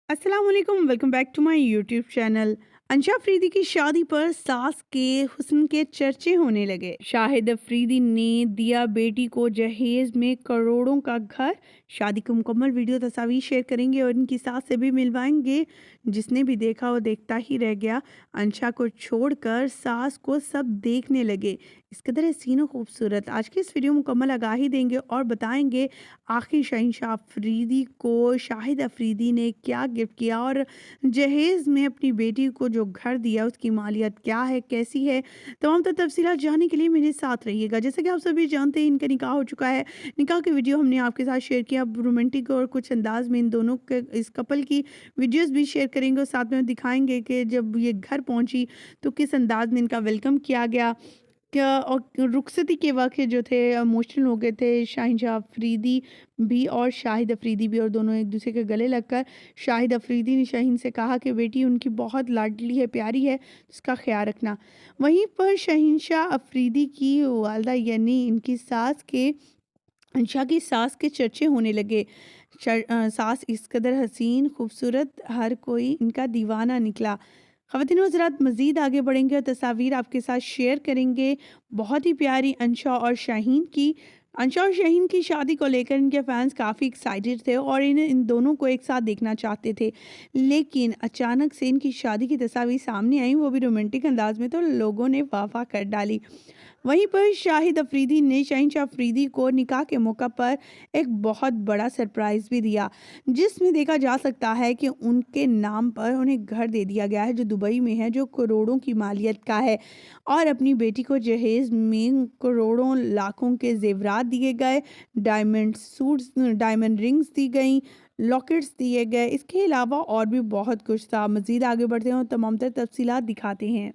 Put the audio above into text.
अस्सलाम वालेकुम, welcome back to my YouTube channel. Ansha Afridi की शादी पर सास के हुस्न के चर्चे होने लगे। शाहिद अफरीदी ने दिया बेटी को जहेज में करोड़ों का घर। शादी की मुकम्मल वीडियो तस्वीर शेयर करेंगे और इनकी सास से भी मिलवाएंगे। जिसने भी देखा वो देखता ही रह गया। अंशा को छोड़कर सास को सब देखने लगे। इस कदर हसीन और खूबसूरत। आज की इस वीडियो मुकम्मल आगाही देंगे और बताएंगे आखिर शहंशाह अफरीदी को शाहिद अफरीदी ने क्या गिफ्ट किया और जहेज़ में अपनी बेटी को जो घर दिया उसकी मालियत क्या है, कैसी है। तमाम तफसीलात जानने के लिए मेरे साथ रहिएगा। जैसे कि आप सभी जानते हैं इनका निकाह हो चुका है। निकाह की वीडियो हमने आपके साथ शेयर किया। रोमांटिक और कुछ अंदाज में इन दोनों के इस कपल की वीडियोस भी शेयर करेंगे और साथ में दिखाएंगे कि जब ये घर पहुंची तो किस अंदाज में इनका वेलकम किया गया। क्या और रुखसती के वक़्त जो थे इमोशनल हो गए थे शहंशाह अफरीदी भी और शाहिद अफरीदी भी, और दोनों एक दूसरे के गले लगकर शाहिद अफरीदी ने शाहीन से कहा कि बेटी उनकी बहुत लाडली है, प्यारी है, उसका ख्याल रखना। वहीं पर शहंशाह अफरीदी की वालदा यानी इनकी सास के अंशा की सास के चर्चे होने लगे। सास इस कदर हसीन खूबसूरत हर कोई इनका दीवाना निकला। ख़वातीन व हज़रात मज़ीद आगे बढ़ेंगे और तस्वीर आपके साथ शेयर करेंगे। बहुत ही प्यारी अंशा और शाहीन की। अंशा और शाहीन की शादी को लेकर इनके फैंस काफ़ी एक्साइटेड थे और इन दोनों को एक साथ देखना चाहते थे। लेकिन अचानक से इनकी शादी की तस्वीर सामने आई, वो भी रोमांटिक अंदाज में, तो लोगों ने वाह वाह कर डाली। वहीं पर शाहिद अफरीदी ने शहंशाह अफरीदी को निकाह के मौका पर एक बहुत बड़ा सरप्राइज़ भी दिया, जिसमें देखा जा सकता है कि उनके नाम पर उन्हें घर दे दिया गया है जो दुबई में है, जो करोड़ों की मालियत का है। और अपनी बेटी को जहेज में करोड़ों लाखों के जेवरात दिए गए, डायमंड सूट्स, डायमंड रिंग्स दी गई, लॉकेट्स दिए गए। इसके अलावा और भी बहुत कुछ था। मज़ीद आगे बढ़ते हैं और तमाम तर तफसीलात दिखाते हैं।